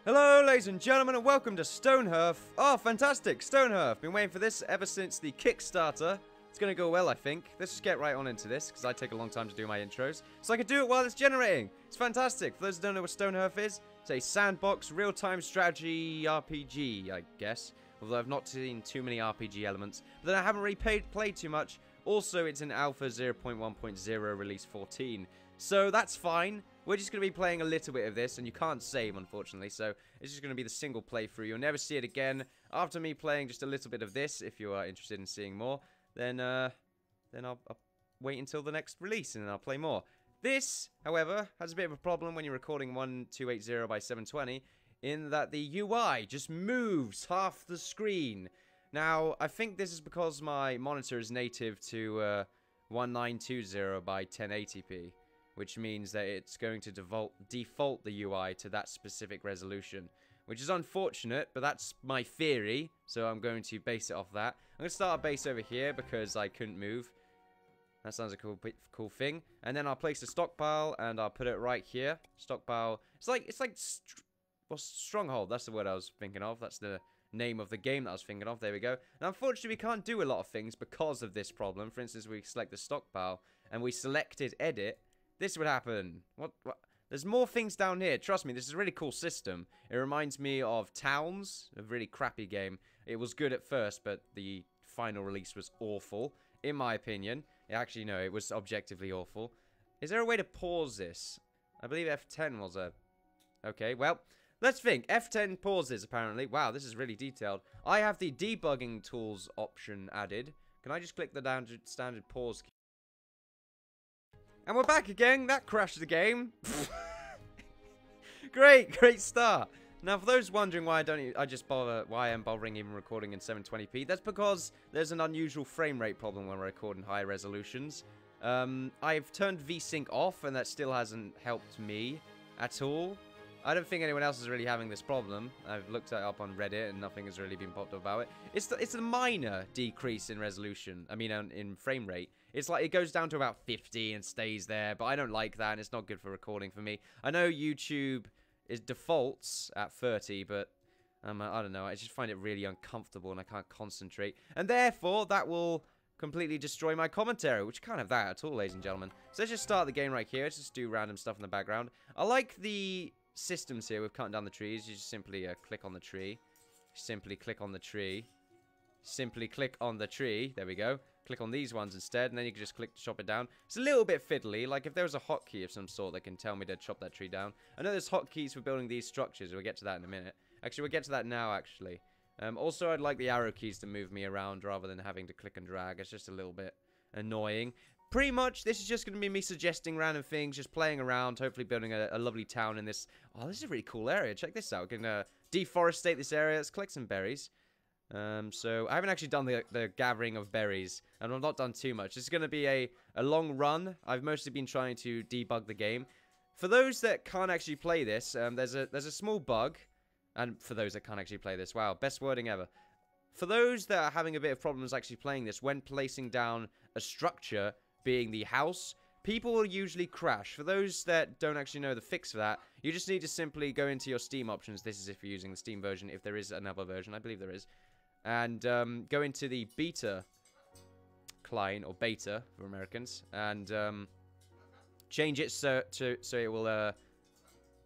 Hello, ladies and gentlemen, and welcome to Stonehearth. Oh, fantastic, Stonehearth. Been waiting for this ever since the Kickstarter. It's going to go well, I think. Let's just get right on into this, because I take a long time to do my intros. So I can do it while it's generating. It's fantastic. For those who don't know what Stonehearth is, it's a sandbox, real-time strategy RPG, I guess. Although I've not seen too many RPG elements. But then I haven't really played too much. Also, it's in Alpha 0.1.0 Release 14. So that's fine. We're just going to be playing a little bit of this, and you can't save, unfortunately, so it's just going to be the single playthrough. You'll never see it again. After me playing just a little bit of this, if you are interested in seeing more, then I'll wait until the next release, and then I'll play more. This, however, has a bit of a problem when you're recording 1280 by 720, in that the UI just moves half the screen. Now, I think this is because my monitor is native to 1920 by 1080p. Which means that it's going to default the UI to that specific resolution. Which is unfortunate, but that's my theory. So I'm going to base it off that. I'm going to start a base over here because I couldn't move. That sounds a cool thing. And then I'll place a stockpile and I'll put it right here. Stockpile. It's like Stronghold. That's the word I was thinking of. That's the name of the game that I was thinking of. There we go. Now, unfortunately, we can't do a lot of things because of this problem. For instance, we select the stockpile and we selected edit. This would happen. What? There's more things down here. Trust me, this is a really cool system. It reminds me of Towns, a really crappy game. It was good at first, but the final release was awful, in my opinion. Actually, no, it was objectively awful. Is there a way to pause this? I believe F10 was a... Okay, well, let's think. F10 pauses, apparently. Wow, this is really detailed. I have the debugging tools option added. Can I just click the standard pause key? And we're back again. That crashed the game. Great start. Now, for those wondering why why I'm bothering even recording in 720p, that's because there's an unusual frame rate problem when we're recording high resolutions. I've turned VSync off, and that still hasn't helped me at all. I don't think anyone else is really having this problem. I've looked it up on Reddit, and nothing has really been popped up about it. It's a minor decrease in resolution. I mean, in frame rate. It's like it goes down to about 50 and stays there, but I don't like that, and it's not good for recording for me. I know YouTube defaults at 30, but I don't know. I just find it really uncomfortable, and I can't concentrate. And therefore, that will completely destroy my commentary, which can't have that at all, ladies and gentlemen. So let's just start the game right here. Let's just do random stuff in the background. I like the systems here with cutting down the trees. You just simply click on the tree. Simply click on the tree. Simply click on the tree. There we go. Click on these ones instead, and then you can just click to chop it down. It's a little bit fiddly. Like, if there was a hotkey of some sort that can tell me to chop that tree down. I know there's hotkeys for building these structures. We'll get to that in a minute. Actually, we'll get to that now, actually. Also, I'd like the arrow keys to move me around rather than having to click and drag. It's just a little bit annoying. Pretty much, this is just going to be me suggesting random things, just playing around, hopefully building a lovely town in this... Oh, this is a really cool area. Check this out. We can deforestate this area. Let's collect some berries. So, I haven't actually done the gathering of berries, and I've not done too much. This is going to be a long run. I've mostly been trying to debug the game. For those that can't actually play this, there's a small bug, and for those that can't actually play this, wow, best wording ever. For those that are having a bit of problems actually playing this, when placing down a structure, being the house, people will usually crash. For those that don't actually know the fix for that, you just need to simply go into your Steam options. This is if you're using the Steam version, if there is another version. I believe there is. And go into the beta client, or beta for Americans, and change it so it will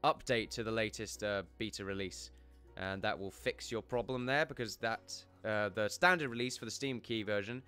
update to the latest beta release. And that will fix your problem there, because that the standard release for the Steam key version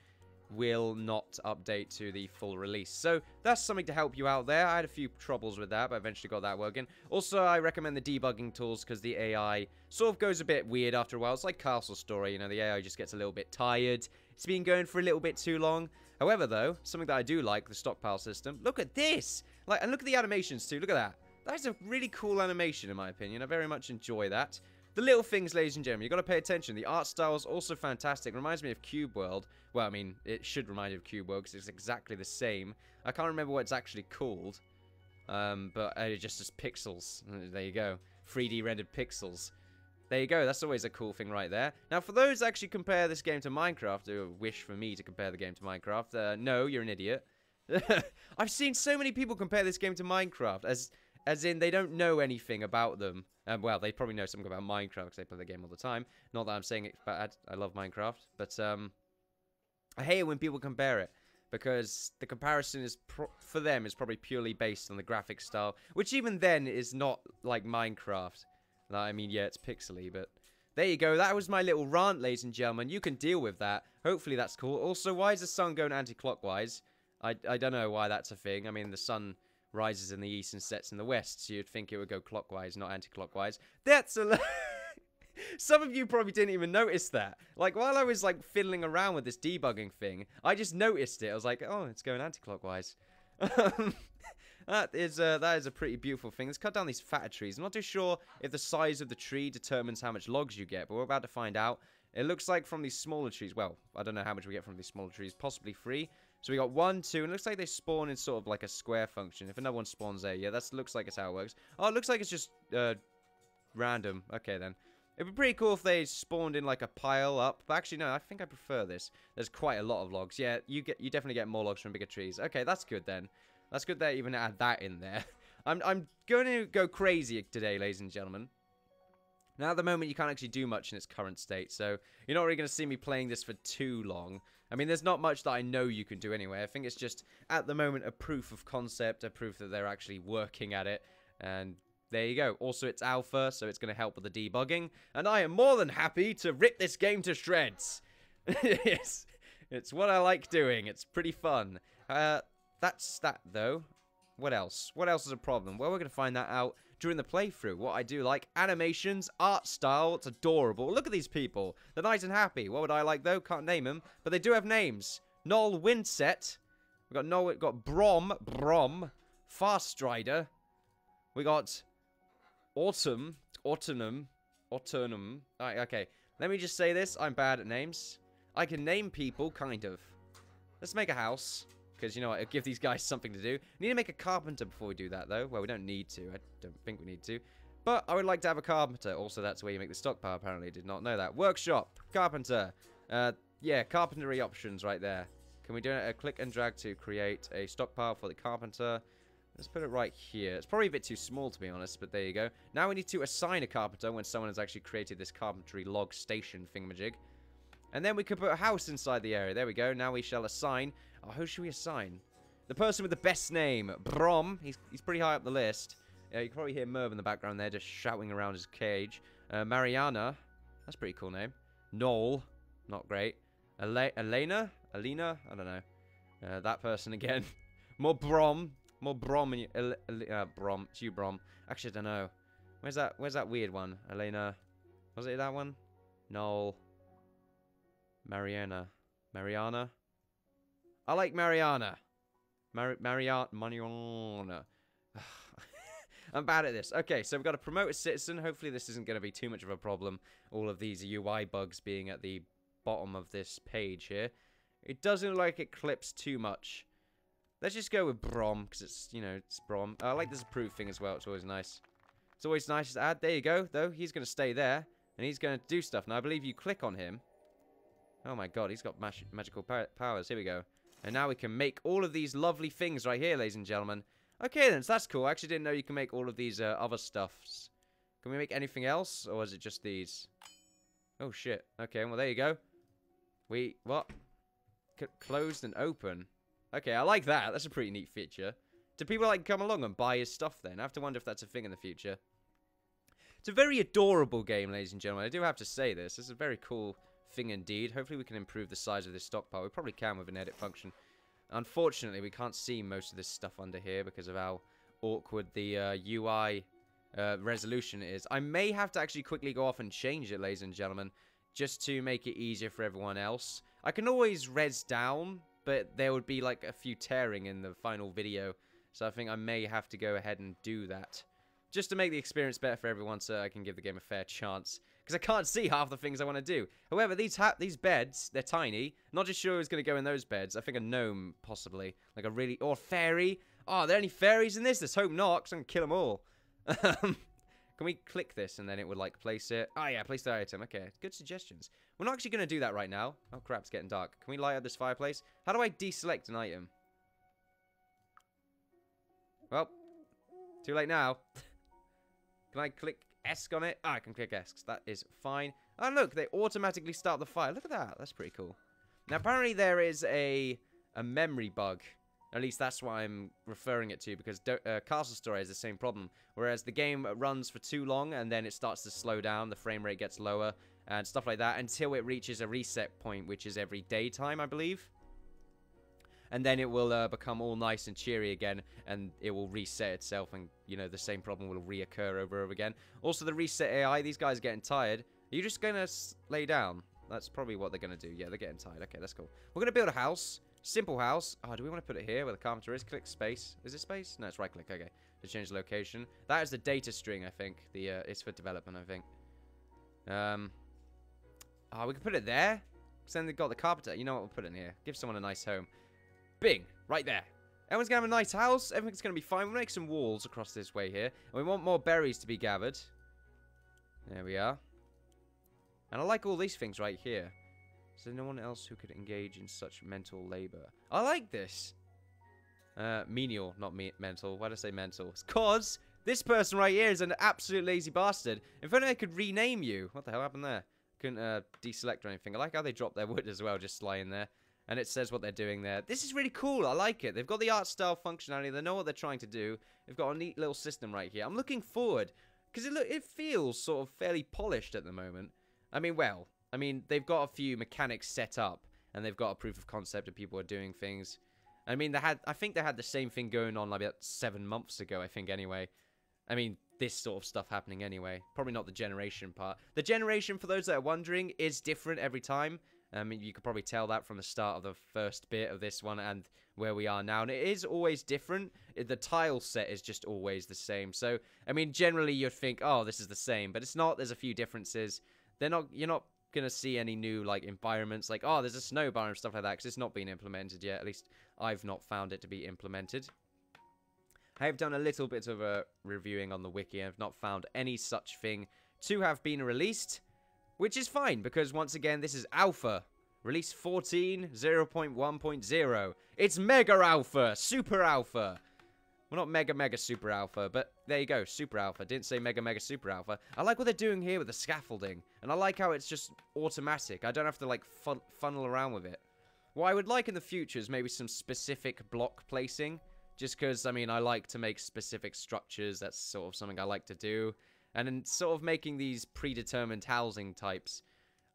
will not update to the full release. So that's something to help you out there. I had a few troubles with that, but eventually got that working. Also, I recommend the debugging tools because the AI sort of goes a bit weird after a while. It's like Castle Story, you know, the AI just gets a little bit tired. It's been going for a little bit too long. However, though, something that I do like, the stockpile system. Look at this! Like, and look at the animations too. Look at that. That's a really cool animation, in my opinion. I very much enjoy that. The little things, ladies and gentlemen, you've got to pay attention. The art style is also fantastic. Reminds me of Cube World. Well, I mean, it should remind you of Cube World because it's exactly the same. I can't remember what it's actually called. But it just is pixels. There you go. 3D rendered pixels. There you go. That's always a cool thing right there. Now, for those that actually compare this game to Minecraft, or wish for me to compare the game to Minecraft, no, you're an idiot. I've seen so many people compare this game to Minecraft as As in, they don't know anything about them. Well, they probably know something about Minecraft because they play the game all the time. Not that I'm saying it's bad. I love Minecraft. But I hate it when people compare it. Because the comparison is, for them, is probably purely based on the graphic style. Which even then is not like Minecraft. I mean, yeah, it's pixely, but... There you go. That was my little rant, ladies and gentlemen. You can deal with that. Hopefully that's cool. Also, why is the sun going anti-clockwise? I don't know why that's a thing. I mean, the sun rises in the east and sets in the west, so you'd think it would go clockwise, not anti-clockwise. That's a... Some of you probably didn't even notice that. Like, while I was, like, fiddling around with this debugging thing, I just noticed it. I was like, oh, it's going anti-clockwise. That is a pretty beautiful thing. Let's cut down these fatter trees. I'm not too sure if the size of the tree determines how much logs you get, but we're about to find out. It looks like from these smaller trees, well, I don't know how much we get from these smaller trees, possibly 3. So we got 1, 2, and it looks like they spawn in sort of like a square function. If another one spawns there, yeah, that looks like it's how it works. Oh, it looks like it's just random. Okay, then. It'd be pretty cool if they spawned in like a pile up. But actually, no, I think I prefer this. There's quite a lot of logs. Yeah, you definitely get more logs from bigger trees. Okay, that's good then. That's good they even add that in there. I'm going to go crazy today, ladies and gentlemen. Now, at the moment, you can't actually do much in its current state, so you're not really going to see me playing this for too long. I mean, there's not much that I know you can do anyway. I think it's just, at the moment, a proof of concept, a proof that they're actually working at it, and there you go. Also, it's alpha, so it's going to help with the debugging, and I am more than happy to rip this game to shreds. It's what I like doing. It's pretty fun. That's that, though. What else? What else is a problem? Well, we're going to find that out during the playthrough. What I do like, animations, art style, it's adorable. Look at these people. They're nice and happy. What would I like, though? Can't name them. But they do have names. Noel Windset. We got Noel, we've got Brom, Fast Strider. We got Autumn. Alright, okay. Let me just say this. I'm bad at names. I can name people, kind of. Let's make a house. Because, you know what, it'll give these guys something to do. We need to make a carpenter before we do that, though. Well, we don't need to. I don't think we need to. But I would like to have a carpenter. Also, that's where you make the stockpile, apparently. Did not know that. Workshop. Carpenter. Yeah, carpentry options right there. Can we do a click and drag to create a stockpile for the carpenter? Let's put it right here. It's probably a bit too small, to be honest, but there you go. Now we need to assign a carpenter when someone has actually created this carpentry log station thingamajig. And then we can put a house inside the area. There we go. Now we shall assign... Oh, who should we assign? The person with the best name. Brom. He's pretty high up the list. You can probably hear Merv in the background there just shouting around his cage. Mariana. That's a pretty cool name. Noel. Not great. Elena? Alina? I don't know. That person again. More Brom. More Brom. Brom. It's you, Brom. Actually, I don't know. Where's that weird one? Elena. Was it that one? Noel. Mariana. I like Mariana. Mariana. I'm bad at this. Okay, so we've got to promote a citizen. Hopefully this isn't going to be too much of a problem. All of these UI bugs being at the bottom of this page here. It doesn't look like it clips too much. Let's just go with Brom, because it's, you know, it's Brom. I like this approve thing as well. It's always nice. It's always nice to add. There you go, though. He's going to stay there, and he's going to do stuff. Now, I believe you click on him. Oh my god, he's got magical powers. Here we go. And now we can make all of these lovely things right here, ladies and gentlemen. Okay then, so that's cool. I actually didn't know you can make all of these other stuffs. Can we make anything else? Or is it just these? Oh shit. Okay, well there you go. What? Closed and open. Okay, I like that. That's a pretty neat feature. Do people like come along and buy his stuff then? I have to wonder if that's a thing in the future. It's a very adorable game, ladies and gentlemen. I do have to say this. This is a very cool thing indeed. Hopefully we can improve the size of this stockpile. We probably can with an edit function. Unfortunately, we can't see most of this stuff under here because of how awkward the UI resolution is. I may have to actually quickly go off and change it, ladies and gentlemen, just to make it easier for everyone else. I can always res down, but there would be like a few tearing in the final video. So I think I may have to go ahead and do that. Just to make the experience better for everyone so I can give the game a fair chance. Because I can't see half the things I want to do. However, these beds, they're tiny. Not just sure who's going to go in those beds. I think a gnome, possibly. Like a really... Or a fairy. Oh, are there any fairies in this? Let's hope not, because I'm going to kill them all. Can we click this and then it would, like, place it? Oh, yeah, place the item. Okay, good suggestions. We're not actually going to do that right now. Oh, crap, it's getting dark. Can we light up this fireplace? How do I deselect an item? Well, Too late now. Can I click ESC on it? Ah, I can click ESC. That is fine. Oh, look, they automatically start the fire. Look at that. That's pretty cool. Now, apparently there is a memory bug. At least that's what I'm referring it to, because Castle Story has the same problem. Whereas the game runs for too long, and then it starts to slow down, the frame rate gets lower, and stuff like that, until it reaches a reset point, which is every daytime, I believe. And then it will become all nice and cheery again, and it will reset itself, and, you know, the same problem will reoccur over and over again. Also, the reset AI, these guys are getting tired. Are you just going to lay down? That's probably what they're going to do. Yeah, they're getting tired. Okay, that's cool. We're going to build a house. Simple house. Oh, do we want to put it here where the carpenter is? Click space. Is it space? No, it's right click. Okay. To change the location. That is the data string, I think. It's for development, I think. Oh, we can put it there. Because then they've got the carpenter. You know what? We'll put it in here. Give someone a nice home. Bing! Right there. Everyone's going to have a nice house. Everything's going to be fine. We'll make some walls across this way here. And we want more berries to be gathered. There we are. And I like all these things right here. Is there no one else who could engage in such mental labor? I like this. Menial, not mental. Why did I say mental? It's cause this person right here is an absolute lazy bastard. If only I could rename you. What the hell happened there? Couldn't deselect or anything. I like how they dropped their wood as well, just lying there. And it says what they're doing there. This is really cool. I like it. They've got the art style functionality. They know what they're trying to do. They've got a neat little system right here. I'm looking forward. Because it feels sort of fairly polished at the moment. I mean, they've got a few mechanics set up, and they've got a proof of concept of people are doing things. I mean, I think they had the same thing going on like about 7 months ago, I think, anyway. I mean, this sort of stuff happening anyway. Probably not the generation part. The generation, for those that are wondering, is different every time. I mean, you could probably tell that from the start of the first bit of this one and where we are now. And it is always different. The tile set is just always the same. So, I mean, generally you'd think, oh, this is the same. But it's not. There's a few differences. You're not going to see any new, like, environments. Like, oh, there's a snow biome and stuff like that. Because it's not been implemented yet. At least I've not found it to be implemented. I have done a little bit of a reviewing on the wiki. I've not found any such thing to have been released. Which is fine, because once again, this is Alpha. Release 14, 0.1.0. It's Mega Alpha, Super Alpha. Well, not Mega Super Alpha, but there you go, Super Alpha. Didn't say Mega Super Alpha. I like what they're doing here with the scaffolding. And I like how it's just automatic. I don't have to, like, funnel around with it. What I would like in the future is maybe some specific block placing. Just because, I mean, I like to make specific structures. That's sort of something I like to do. And in sort of making these predetermined housing types,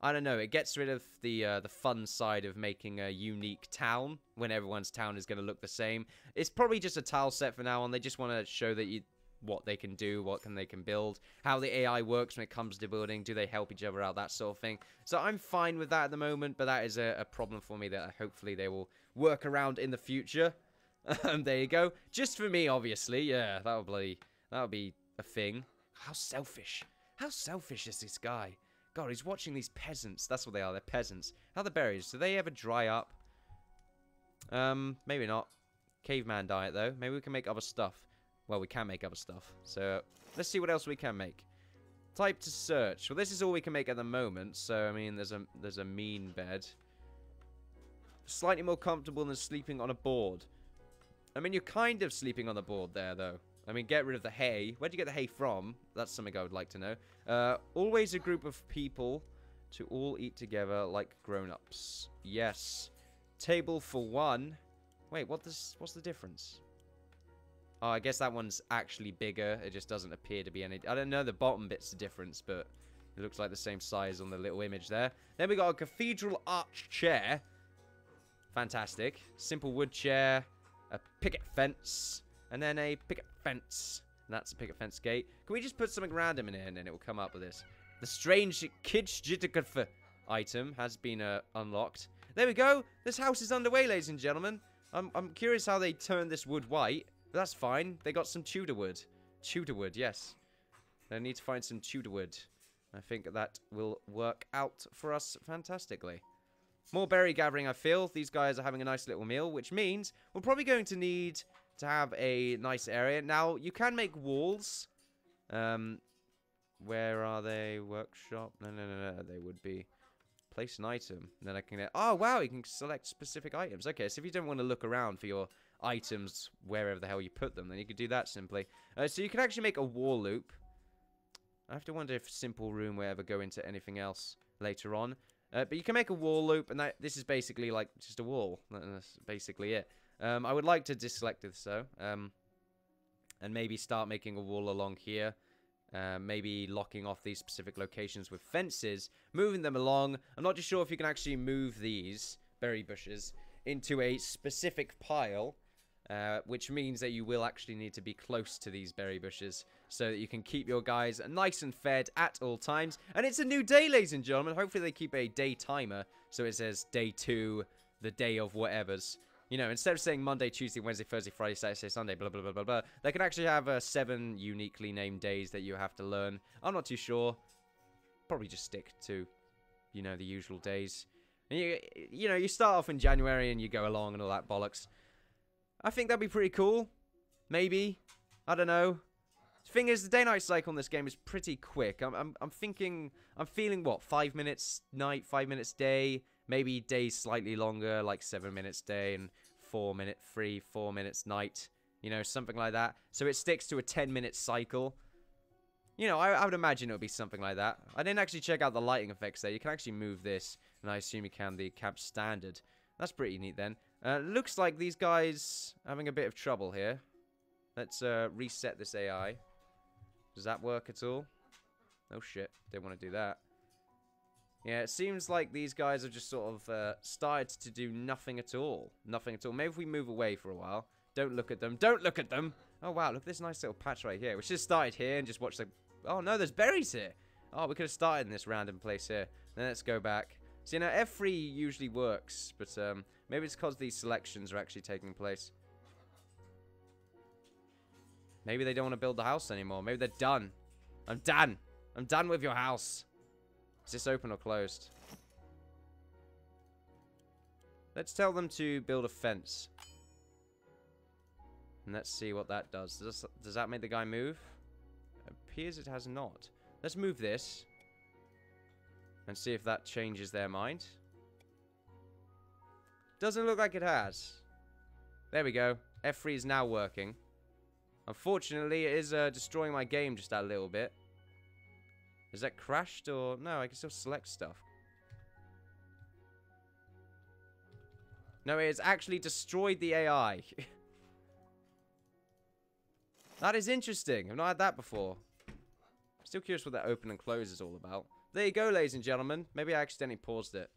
I don't know, it gets rid of the fun side of making a unique town when everyone's town is going to look the same. It's probably just a tile set for now on. They just want to show that what they can do, they can build, how the AI works when it comes to building, do they help each other out, that sort of thing. So I'm fine with that at the moment, but that is a problem for me that hopefully they will work around in the future. There you go. Just for me, obviously. Yeah, that'll be a thing. How selfish. How selfish is this guy? God, he's watching these peasants. That's what they are. They're peasants. How are the berries? Do they ever dry up? Maybe not. Caveman diet, though. Maybe we can make other stuff. Well, we can make other stuff. So, let's see what else we can make. Type to search. Well, this is all we can make at the moment. So, I mean, there's a mean bed. Slightly more comfortable than sleeping on a board. I mean, you're kind of sleeping on the board there, though. I mean, get rid of the hay. Where'd you get the hay from? That's something I would like to know. Always a group of people to all eat together like grown-ups. Yes. Table for one. Wait, what's the difference? Oh, I guess that one's actually bigger. It just doesn't appear to be any... I don't know the bottom bit's the difference, but it looks like the same size on the little image there. Then we got a cathedral arch chair. Fantastic. Simple wood chair. A picket fence. And then a picket fence. And that's a picket fence gate. Can we just put something random in here and then it will come up with this? The strange Kidjittikaf item has been unlocked. There we go. This house is underway, ladies and gentlemen. I'm curious how they turned this wood white. But that's fine. They got some Tudor wood. Tudor wood, yes. They need to find some Tudor wood. I think that will work out for us fantastically. More berry gathering, I feel. These guys are having a nice little meal, which means we're probably going to need to have a nice area. Now, you can make walls. Where are they? Workshop? No. They would be. Place an item. And then I can get... Oh, wow, you can select specific items. Okay, so if you don't want to look around for your items wherever the hell you put them, then you could do that simply. So you can actually make a wall loop. I have to wonder if simple room will ever go into anything else later on. But you can make a wall loop, and this is basically like just a wall. That's basically it. I would like to deselect this though, and maybe start making a wall along here. Maybe locking off these specific locations with fences, moving them along. I'm not too sure if you can actually move these berry bushes into a specific pile, which means that you will actually need to be close to these berry bushes so that you can keep your guys nice and fed at all times. And it's a new day, ladies and gentlemen. Hopefully they keep a day timer so it says day 2, the day of whatevers. You know, instead of saying Monday, Tuesday, Wednesday, Thursday, Friday, Saturday, Sunday, blah, blah, blah, blah, blah, they can actually have 7 uniquely named days that you have to learn. I'm not too sure. Probably just stick to, you know, the usual days. And you know, you start off in January and you go along and all that bollocks. I think that'd be pretty cool. Maybe. I don't know. The thing is, the day-night cycle in this game is pretty quick. I'm feeling, what, 5 minutes night, 5 minutes day? Maybe days slightly longer, like 7 minutes day and 4 minute free, 4 minutes night. You know, something like that. So it sticks to a 10-minute cycle. You know, I would imagine it would be something like that. I didn't actually check out the lighting effects there. You can actually move this, and I assume you can the cap standard. That's pretty neat then. Looks like these guys are having a bit of trouble here. Let's reset this AI. Does that work at all? Oh shit, didn't want to do that. Yeah, it seems like these guys have just sort of started to do nothing at all. Nothing at all. Maybe if we move away for a while. Don't look at them. Don't look at them! Oh wow, look at this nice little patch right here. We should have started here and just watched the... Oh no, there's berries here! Oh, we could have started in this random place here. Then let's go back. So, you know, F3 usually works, but maybe it's because these selections are actually taking place. Maybe they don't want to build the house anymore. Maybe they're done. I'm done. I'm done with your house. Is this open or closed? Let's tell them to build a fence. And let's see what that does. Does that make the guy move? It appears it has not. Let's move this. And see if that changes their mind. Doesn't look like it has. There we go. F3 is now working. Unfortunately, it is destroying my game just a little bit. Is that crashed or... No, I can still select stuff. No, it's actually destroyed the AI. That is interesting. I've not had that before. I'm still curious what that open and close is all about. There you go, ladies and gentlemen. Maybe I accidentally paused it.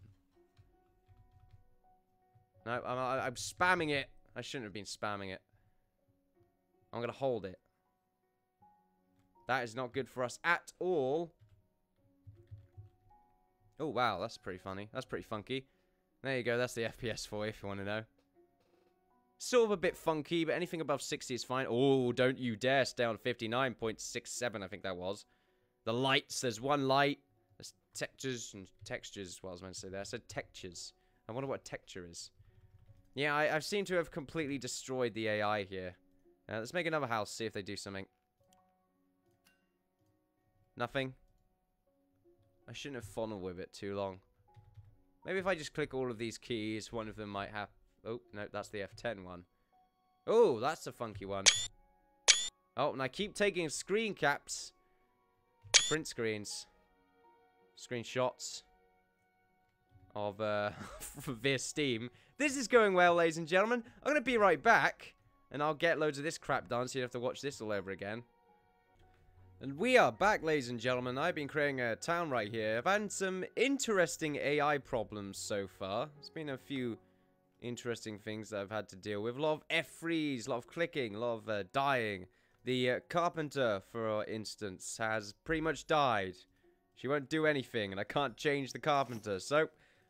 No, I'm spamming it. I shouldn't have been spamming it. I'm going to hold it. That is not good for us at all. Oh, wow. That's pretty funny. That's pretty funky. There you go. That's the FPS for you, if you want to know. Sort of a bit funky, but anything above 60 is fine. Oh, don't you dare stay on 59.67, I think that was. The lights. There's one light. There's textures and textures is what I was meant to say there. I said textures. I wonder what a texture is. Yeah, I seem to have completely destroyed the AI here. Let's make another house, see if they do something. Nothing. I shouldn't have funneled with it too long. Maybe if I just click all of these keys, one of them might have... Oh, no, that's the F10 one. Oh, that's a funky one. Oh, and I keep taking screen caps. Print screens. Screenshots. Of, via Steam. This is going well, ladies and gentlemen. I'm going to be right back. And I'll get loads of this crap done, so you don't have to watch this all over again. And we are back, ladies and gentlemen. I've been creating a town right here. I've had some interesting AI problems so far. There's been a few interesting things that I've had to deal with. A lot of F3s, a lot of clicking, a lot of dying. The carpenter, for instance, has pretty much died. She won't do anything, and I can't change the carpenter. So,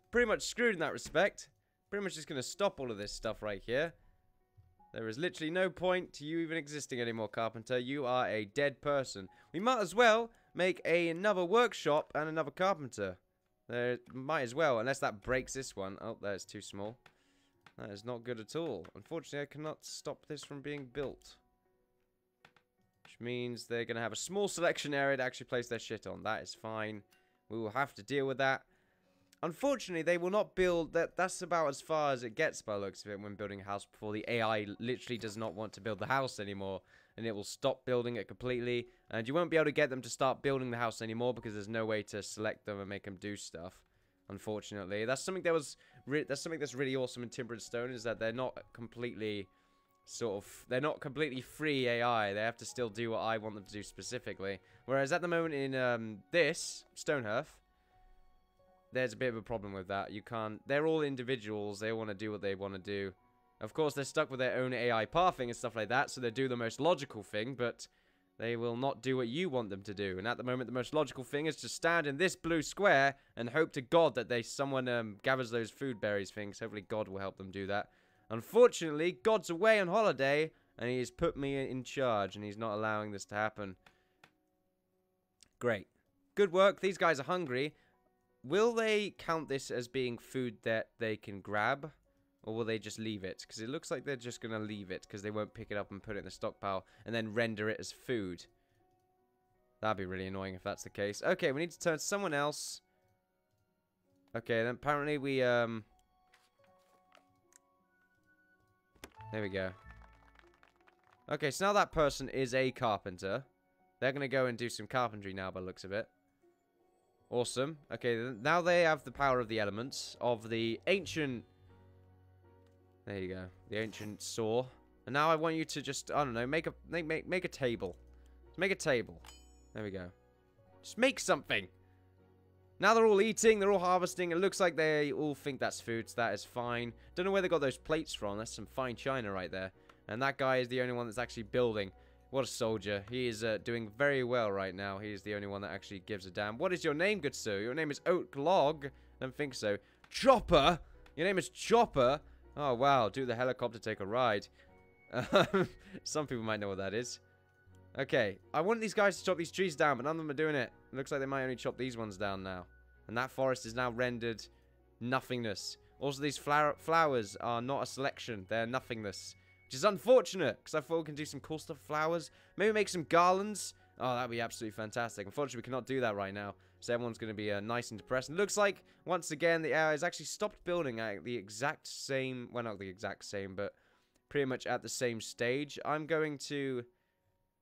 pretty much screwed in that respect. Pretty much just going to stop all of this stuff right here. There is literally no point to you even existing anymore, carpenter. You are a dead person. We might as well make another workshop and another carpenter. There might as well, unless that breaks this one. Oh, that's too small. That is not good at all. Unfortunately, I cannot stop this from being built. Which means they're going to have a small selection area to actually place their shit on. That is fine. We will have to deal with that. unfortunately, they will not build that. That's about as far as it gets by the looks of it when building a house before the AI literally does not want to build the house anymore. And it will stop building it completely. And you won't be able to get them to start building the house anymore because there's no way to select them and make them do stuff. Unfortunately, that's something that's really awesome in Timber and Stone, is that they're not completely they're not completely free AI. They have to still do what I want them to do specifically. Whereas at the moment in this Stonehearth, there's a bit of a problem with that. You can't. They're all individuals. They want to do what they want to do. Of course, they're stuck with their own AI pathing and stuff like that, so they do the most logical thing, but they will not do what you want them to do. And at the moment, the most logical thing is to stand in this blue square and hope to God that someone gathers those food berries things. Hopefully God will help them do that. Unfortunately, God's away on holiday, and he's put me in charge, and he's not allowing this to happen. Great. Good work. These guys are hungry. Will they count this as being food that they can grab? Or will they just leave it? Because it looks like they're just going to leave it. Because they won't pick it up and put it in the stockpile. And then render it as food. That'd be really annoying if that's the case. Okay, we need to turn to someone else. Okay, then apparently we... There we go. Okay, so now that person is a carpenter. They're going to go and do some carpentry now by the looks of it. Awesome. Okay, now they have the power of the elements. Of the ancient... There you go. The ancient saw. And now I want you to just, I don't know, make a table. Make a table. There we go. Just make something. Now they're all eating, they're all harvesting. It looks like they all think that's food, so that is fine. Don't know where they got those plates from. That's some fine china right there. And that guy is the only one that's actually building. What a soldier. He is doing very well right now. He is the only one that actually gives a damn. What is your name, good sir? Your name is Oak Log? I don't think so. Chopper? Your name is Chopper? Oh, wow. Do the helicopter take a ride? Some people might know what that is. Okay. I want these guys to chop these trees down, but none of them are doing it. It looks like they might only chop these ones down now. And that forest is now rendered nothingness. Also, these flowers are not a selection. They're nothingness. Which is unfortunate, because I thought we can do some cool stuff with flowers. Maybe make some garlands. Oh, that'd be absolutely fantastic. Unfortunately, we cannot do that right now. So everyone's going to be nice and depressed. And it looks like, once again, the AI has actually stopped building at the exact same... Well, not the exact same, but pretty much at the same stage. I'm going to...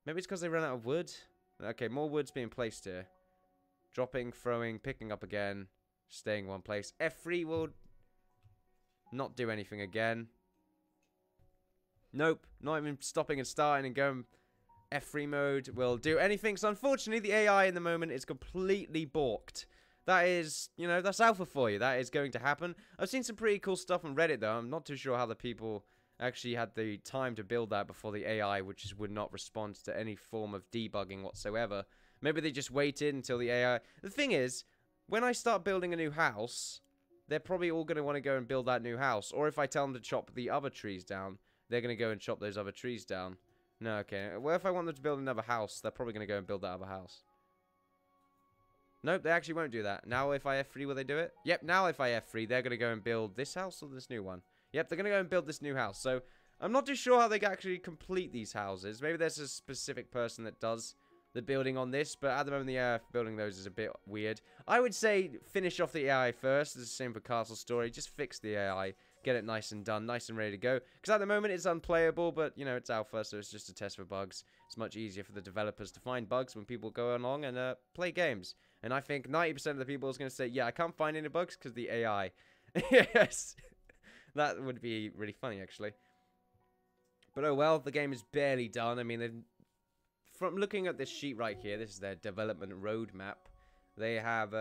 Maybe it's because they ran out of wood. Okay, more wood's being placed here. Dropping, throwing, picking up again. Staying in one place. F3 will not do anything again. Nope, not even stopping and starting and going F3 mode will do anything. So unfortunately, the AI in the moment is completely balked. That is, you know, that's alpha for you. That is going to happen. I've seen some pretty cool stuff on Reddit, though. I'm not too sure how the people actually had the time to build that before the AI, which would not respond to any form of debugging whatsoever. Maybe they just waited until the AI... The thing is, when I start building a new house, they're probably all going to want to go and build that new house. Or if I tell them to chop the other trees down, they're going to go and chop those other trees down. No, okay. Well, if I want them to build another house, they're probably going to go and build that other house. Nope, they actually won't do that. Now if I F3, will they do it? Yep, now if I F3, they're going to go and build this house or this new one? Yep, they're going to go and build this new house. So, I'm not too sure how they can actually complete these houses. Maybe there's a specific person that does the building on this, but at the moment the AI for building those is a bit weird. I would say finish off the AI first. It's the same for Castle Story. Just fix the AI. Get it nice and done, nice and ready to go. Because at the moment it's unplayable, but, you know, it's alpha, so it's just a test for bugs. It's much easier for the developers to find bugs when people go along and play games. And I think 90% of the people is going to say, yeah, I can't find any bugs because the AI. Yes. That would be really funny, actually. But oh well, the game is barely done. I mean, from looking at this sheet right here, this is their development roadmap. They have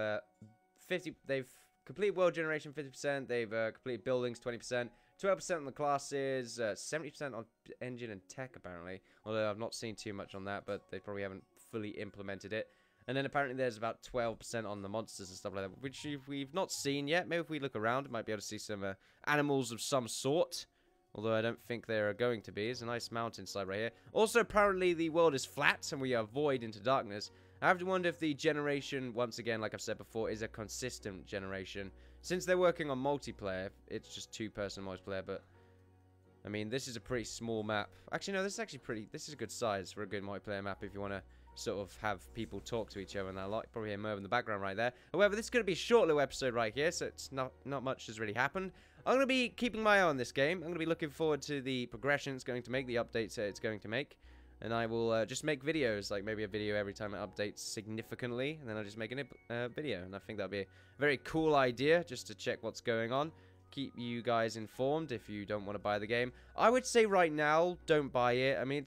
they've completed world generation 50%, they've completed buildings 20%, 12% on the classes, 70% on engine and tech apparently. Although I've not seen too much on that, but they probably haven't fully implemented it. And then apparently there's about 12% on the monsters and stuff like that, which we've not seen yet. Maybe if we look around, we might be able to see some animals of some sort. Although I don't think there are going to be. There's a nice mountainside right here. Also, apparently the world is flat and we are void into darkness. I have to wonder if the generation, once again, like I've said before, is a consistent generation. Since they're working on multiplayer, it's just two-person multiplayer, but... I mean, this is a pretty small map. Actually, no, this is actually pretty... This is a good size for a good multiplayer map if you want to sort of have people talk to each other, and I'll probably hear Merv in the background right there. However, this is going to be a short little episode right here, so it's not much has really happened. I'm going to be keeping my eye on this game. I'm going to be looking forward to the progression it's going to make, the updates it's going to make. And I will just make videos, like maybe a video every time it updates significantly, and then I'll just make a video. And I think that'd be a very cool idea, just to check what's going on. Keep you guys informed if you don't want to buy the game. I would say right now, don't buy it. I mean,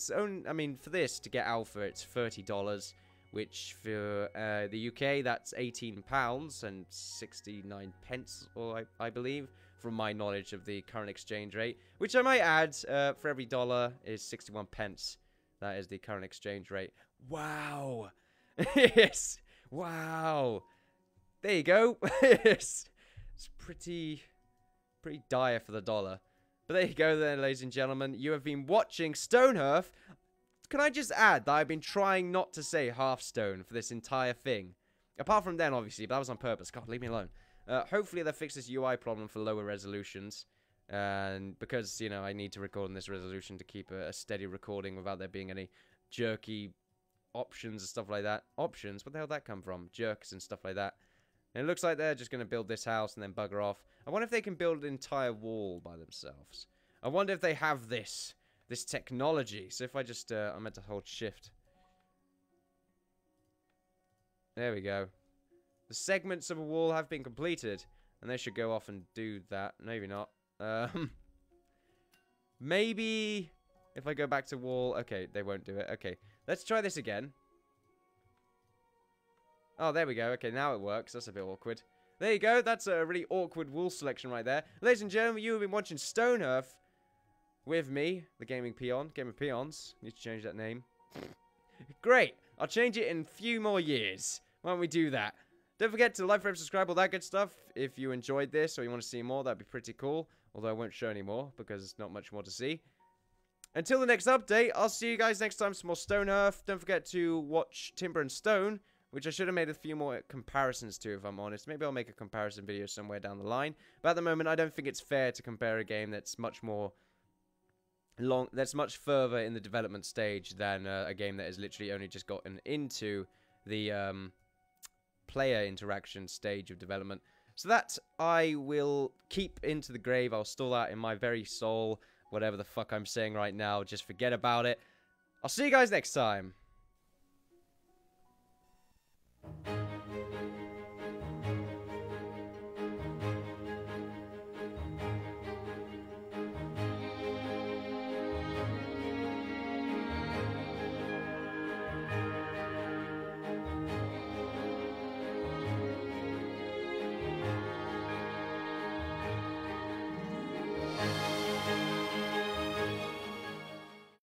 for this to get alpha, it's $30, which for the UK that's £18 and 69 pence, or I believe, from my knowledge of the current exchange rate. Which I might add, for every dollar is 61 pence. That is the current exchange rate. Wow. Yes. Wow. There you go. Yes. It's pretty dire for the dollar. But there you go then, ladies and gentlemen. You have been watching Stonehearth. Can I just add that I've been trying not to say Hearthstone for this entire thing? Apart from then, obviously, but that was on purpose. God, leave me alone. Hopefully they'll fix this UI problem for lower resolutions. And because, you know, I need to record in this resolution to keep a steady recording without there being any jerky options and stuff like that. Options? What the hell did that come from? Jerks and stuff like that. And it looks like they're just going to build this house and then bugger off. I wonder if they can build an entire wall by themselves. I wonder if they have this technology. So if I just, I meant to hold shift. There we go. The segments of a wall have been completed. And they should go off and do that. Maybe not. Maybe if I go back to wall. Okay, they won't do it. Okay, let's try this again. Oh, there we go. Okay, now it works. That's a bit awkward. There you go. That's a really awkward wall selection right there. Ladies and gentlemen, you have been watching Stonehearth with me, the Gaming Peon. Game of Peons. Need to change that name. Great. I'll change it in a few more years. Why don't we do that? Don't forget to like, favorite, subscribe, all that good stuff. If you enjoyed this or you want to see more, that'd be pretty cool. Although I won't show any more because there's not much more to see. Until the next update, I'll see you guys next time for some more Stonehearth. Don't forget to watch Timber and Stone, which I should have made a few more comparisons to, if I'm honest. Maybe I'll make a comparison video somewhere down the line. But at the moment, I don't think it's fair to compare a game that's much more that's much further in the development stage than a game that has literally only just gotten into the player interaction stage of development. So that I will keep into the grave. I'll store that in my very soul. Whatever the fuck I'm saying right now, just forget about it. I'll see you guys next time.